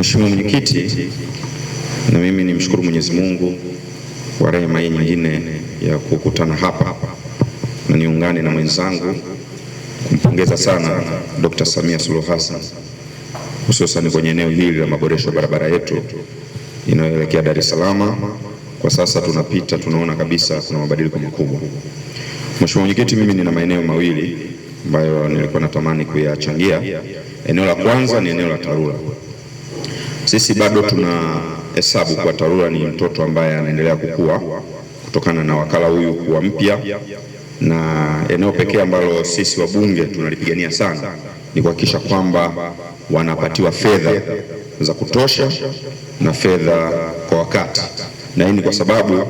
Mheshimiwa Mwenyekiti, na mimi nimshukuru Mwenyezi Mungu kwa rehema hii nyingine ya kukutana hapa, na niungane na mwenzangu kumpongeza sana Dr. Samia Suluhu Hassan, hususan kwenye eneo hili la maboresho ya barabara yetu inayoelekea Dar es Salaam. Kwa sasa tunapita, tunaona kabisa kuna mabadiliko makubwa. Mheshimiwa Mwenyekiti, mimi nina maeneo mawili ambayo nilikuwa natamani kuyachangia. Eneo la kwanza ni eneo la TARURA. Sisi bado tuna hesabu kwa TARURA ni mtoto ambaye anaendelea kukua kutokana na wakala huyu kuwa mpya, na eneo pekee ambalo sisi wabunge tunalipigania sana ni kuhakikisha kwamba wanapatiwa fedha za kutosha na fedha kwa wakati. Na hii ni kwa sababu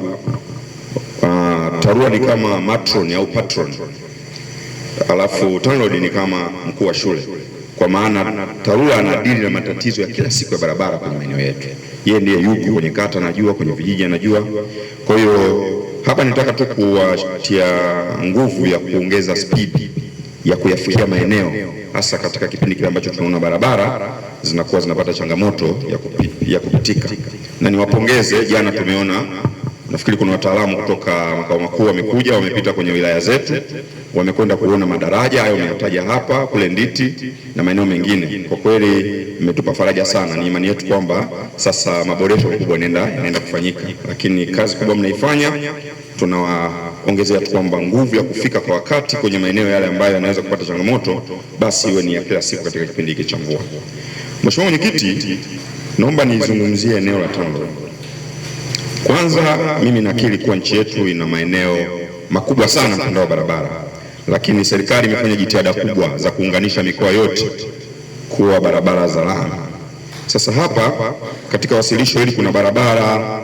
TARURA ni kama matron au patron, alafu TANROADS ni kama mkuu wa shule. Kwa maana TARURA anadili na matatizo ya kila siku ya barabara kwenye maeneo yetu. Yeye ndiye yuko kwenye kata anajua, kwenye vijiji anajua. Kwa hiyo hapa nitaka tu kuwatia nguvu ya kuongeza speed ya kuyafikia maeneo, hasa katika kipindi kile ambacho tunaona barabara zinakuwa zinapata changamoto ya kupitika. Na niwapongeze, jana tumeona, nafikiri kuna wataalamu kutoka makao makuu wamekuja, wamepita kwenye wilaya zetu, wamekwenda kuona madaraja hayo umeyataja hapa, kule Nditi na maeneo mengine. Kwa kweli imetupa faraja sana. Ni imani yetu kwamba sasa maboresho makubwa yanaenda kufanyika, lakini kazi kubwa mnaifanya, tunawaongezea tu kwamba nguvu ya kufika kwa wakati kwenye maeneo yale ambayo yanaweza kupata changamoto, basi iwe ni ya kila siku katika kipindi hiki cha mvua. Mheshimiwa Mwenyekiti, naomba nizungumzie eneo la TANROADS. Kwanza mimi nakiri kuwa nchi yetu ina maeneo makubwa sana mtandao wa barabara, lakini serikali imefanya jitihada kubwa za kuunganisha mikoa yote kuwa barabara za lami. Sasa hapa katika wasilisho hili kuna barabara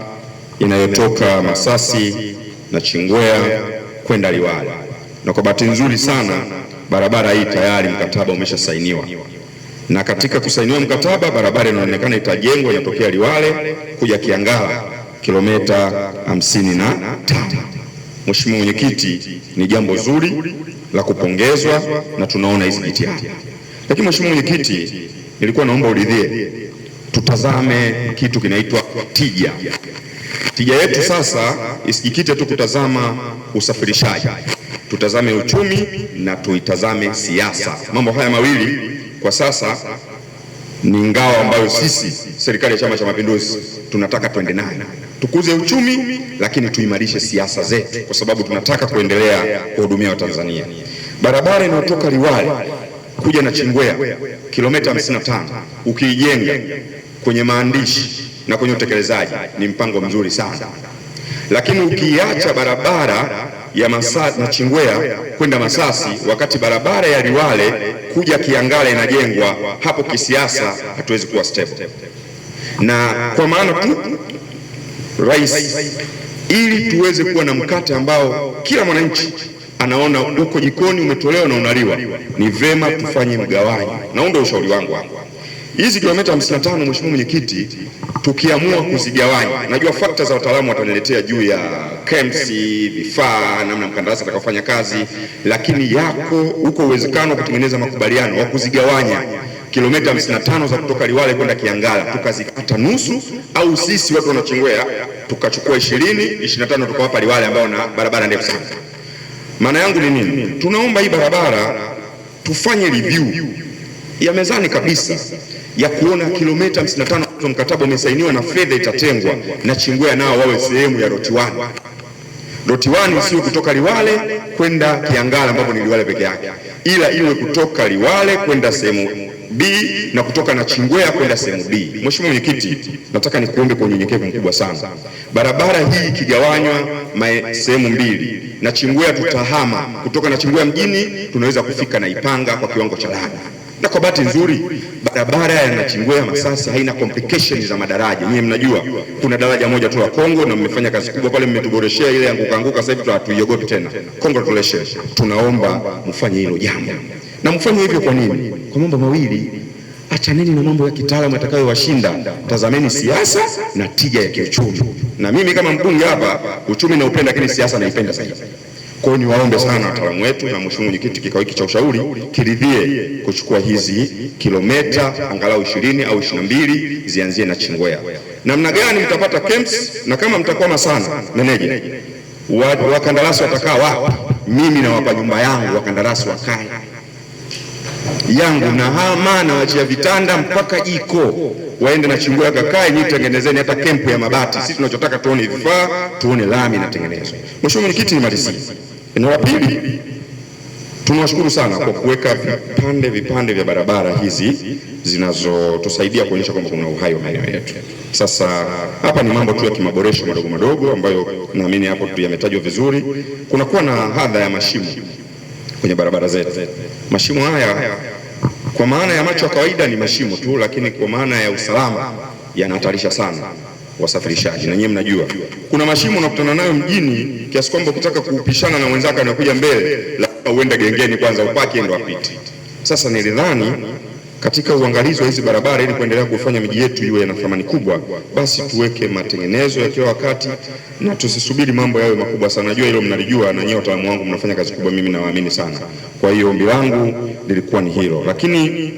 inayotoka Masasi na Chingwea kwenda Liwale, na kwa bahati nzuri sana barabara hii tayari mkataba umeshasainiwa, na katika kusainiwa mkataba barabara inaonekana itajengwa inatokea Liwale kuja Kiangala kilomita 55. Mheshimiwa Mwenyekiti, ni jambo zuri la kupongezwa na tunaona hizi jitihada. Lakini Mheshimiwa Mwenyekiti, nilikuwa naomba uridhie tutazame kitu kinaitwa tija. Tija yetu sasa isijikite tu kutazama usafirishaji, tutazame uchumi na tuitazame siasa. Mambo haya mawili kwa sasa ni ngao ambayo sisi serikali ya Chama cha Mapinduzi tunataka tuende nayo. Tukuze uchumi lakini tuimarishe siasa zetu, kwa sababu tunataka kuendelea kuhudumia Watanzania. Barabara inayotoka Liwale kuja na Chingwea kilomita 55, ukiijenga kwenye maandishi na kwenye utekelezaji ni mpango mzuri sana, lakini ukiacha barabara ya Masasi na Chingwea kwenda Masasi wakati barabara ya Liwale kuja Kiangala inajengwa, hapo kisiasa hatuwezi kuwa stable. Na kwa maana tu Rais, ili tuweze kuwa na mkate ambao kila mwananchi anaona uko jikoni umetolewa na unaliwa, ni vema tufanye mgawanyo. Naomba ushauri wangu hapa. Hizi kilomita 55, Mheshimiwa Mwenyekiti, tukiamua kuzigawanya, najua fakta za wataalamu wataniletea juu ya KMC, vifaa, namna mkandarasi atakafanya kazi, lakini yako uko uwezekano kutengeneza makubaliano wa kuzigawanya kilomita 55 za kutoka Liwale kwenda Kiangala, tukazikata nusu, au sisi watu wa Chingwea tukachukua 25 tukawapa Liwale ambao na barabara ndefu sana. Maana yangu ni nini? Tunaomba hii barabara tufanye review ya mezani kabisa ya kuona kilomita 55 za mkataba umesainiwa na fedha itatengwa, na Chingwea nao wawe sehemu ya Roti 1. Roti 1 sio kutoka Liwale kwenda Kiangala ambapo ni Liwale peke yake, ila iwe kutoka Liwale kwenda sehemu B na kutoka na Chingwea kwenda sehemu B. Mheshimiwa Mwenyekiti, nataka nikuombe kwa unyenyekevu mkubwa sana. Barabara hii ikigawanywa sehemu mbili, na Chingwea tutahama kutoka na Chingwea mjini tunaweza kufika na Ipanga kwa kiwango cha lami. Na kwa bahati nzuri barabara ya Nachingwea Masasi haina complications za madaraja. Nyinyi mnajua kuna daraja moja tu la Kongo, na mmefanya kazi kubwa pale, mmetuboreshea ile anguka sasa hivi hatuiogopi tena. Congratulations. Tunaomba mfanye hilo jambo. Na mfanye hivyo kwa nini? Kwa mambo mawili. Achaneni na mambo ya kitaalamu yatakayowashinda. Tazameni siasa na tija ya kiuchumi. Na mimi kama mbunge hapa uchumi naupenda, lakini siasa naipenda zaidi. Kwa hiyo niwaombe sana wataalamu wetu na mheshimiwa mwenyekiti, kikao hiki cha ushauri kiridhie kuchukua hizi kilomita angalau 20 au 22 zianzie na Chingwea. Namna gani mtapata camps, na kama mtakwama sana, meneja wakandarasi watakaa wapi? Mimi nawapa nyumba yangu, wakandarasi wakae yangu, na hama na wachia vitanda mpaka jiko, waende na Chingwea kakae, nyinyi tengenezeni hata kempu ya mabati. Sisi tunachotaka tuone vifaa, tuone lami inatengenezwa. Mheshimiwa mwenyekiti, nimalizie. Eneo la pili, tunawashukuru sana kwa kuweka vipande vya barabara hizi zinazotusaidia kuonyesha kwamba kuna uhai wa maeneo yetu. Sasa hapa ni mambo tu ya kimaboresho madogo madogo ambayo naamini hapo tu yametajwa vizuri. Kunakuwa na hadha ya mashimo kwenye barabara zetu. Mashimo haya kwa maana ya macho ya kawaida ni mashimo tu, lakini kwa maana ya usalama yanahatarisha sana wasafirishaji. Na nyinyi mnajua kuna mashimo unakutana nayo mjini kiasi kwamba ukitaka kupishana na mwenzako anakuja mbele, lazima uende gengeni kwanza upaki ndio apite. Sasa nilidhani katika uangalizi wa hizi barabara, ili kuendelea kufanya miji yetu iwe na thamani kubwa, basi tuweke matengenezo ya kila wakati na tusisubiri mambo yawe makubwa sana. Najua hilo mnalijua, na nyinyi wataalamu wangu mnafanya kazi kubwa, mimi nawaamini sana. Kwa hiyo ombi langu lilikuwa ni hilo, lakini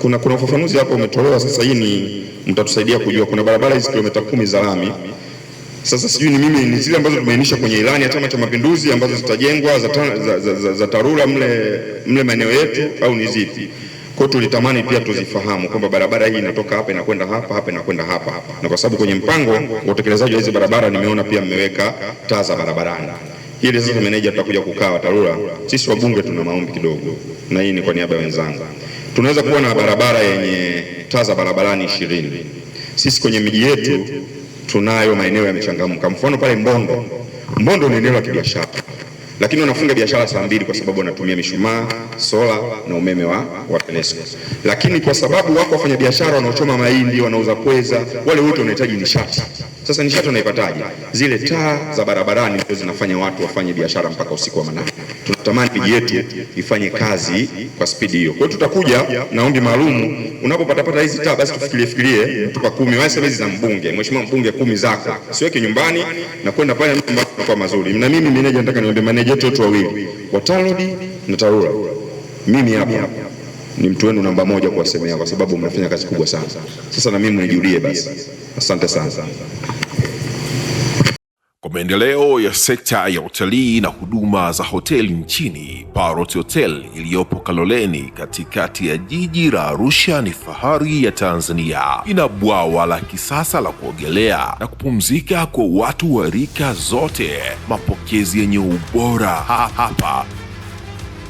kuna ufafanuzi hapo umetolewa. Sasa hii ni mtatusaidia kujua, kuna barabara hizi kilomita 10 za lami. Sasa sijui ni zile ambazo tumeainisha kwenye ilani ya Chama cha Mapinduzi ambazo zitajengwa za TARURA mle maeneo yetu, au ni zipi? Kwa hiyo tulitamani pia tuzifahamu kwamba barabara hii inatoka hapa inakwenda hapa, hapa inakwenda hapa. Na kwa sababu kwenye mpango wa utekelezaji wa hizi barabara nimeona pia mmeweka taa za barabarani. Hili sasa meneja tutakuja kukaa TARURA, sisi wabunge tuna maombi kidogo, na hii ni kwa niaba ya wenzangu. Tunaweza kuwa na barabara yenye taa za barabarani 20. Sisi kwenye miji yetu tunayo maeneo yamechangamka. Mfano pale Mbondo ni eneo la kibiashara, lakini wanafunga biashara saa 2 kwa sababu wanatumia mishumaa, sola na umeme wa TANESCO. Lakini kwa sababu wako wafanya biashara wanaochoma mahindi, wanauza pweza, wale wote wanahitaji nishati. Sasa nishati wanaipataje? Zile taa za barabarani ndio zinafanya watu wafanye biashara mpaka usiku wa manane. Tunatamani miji yetu ifanye kazi kwa spidi hiyo. Kwa hiyo tutakuja na ombi maalum, unapopata hizi taa basi tufikirie tupa 10, wao hizi za mbunge. Mheshimiwa mbunge 10 zako siweke nyumbani na kwenda pale mambo kwa mazuri. Na mimi meneja nataka niombe meneja wetu wawili wa TANROADS na TARURA. Mimi hapa ni mtu wenu namba 1 kuwasemea kwa sababu mnafanya kazi kubwa sana. Sasa na mimi mnijulie basi. Asante sana. Kwa maendeleo ya sekta ya utalii na huduma za hoteli nchini, Parrot Hotel iliyopo Kaloleni katikati ya jiji la Arusha ni fahari ya Tanzania. Ina bwawa la kisasa la kuogelea na kupumzika kwa watu wa rika zote, mapokezi yenye ubora. Hapa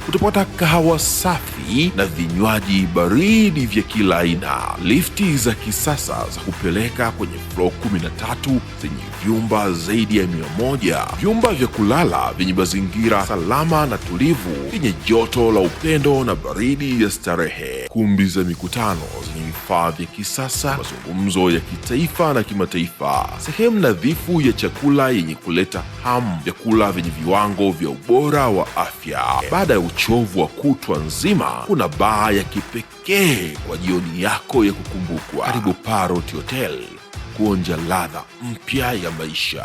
utapata kahawa safi na vinywaji baridi vya kila aina, lifti za kisasa za kupeleka kwenye floor 13 zenye vyumba zaidi ya 100, vyumba vya kulala vyenye mazingira salama na tulivu, vyenye joto la upendo na baridi ya starehe, kumbi za mikutano zenye vifaa vya kisasa, mazungumzo ya kitaifa na kimataifa, sehemu nadhifu ya chakula yenye kuleta hamu, vyakula vyenye viwango vya ubora wa afya. Baada ya uchovu wa kutwa nzima, kuna baa ya kipekee kwa jioni yako ya kukumbukwa. Karibu Parrot Hotel kuonja ladha mpya ya maisha.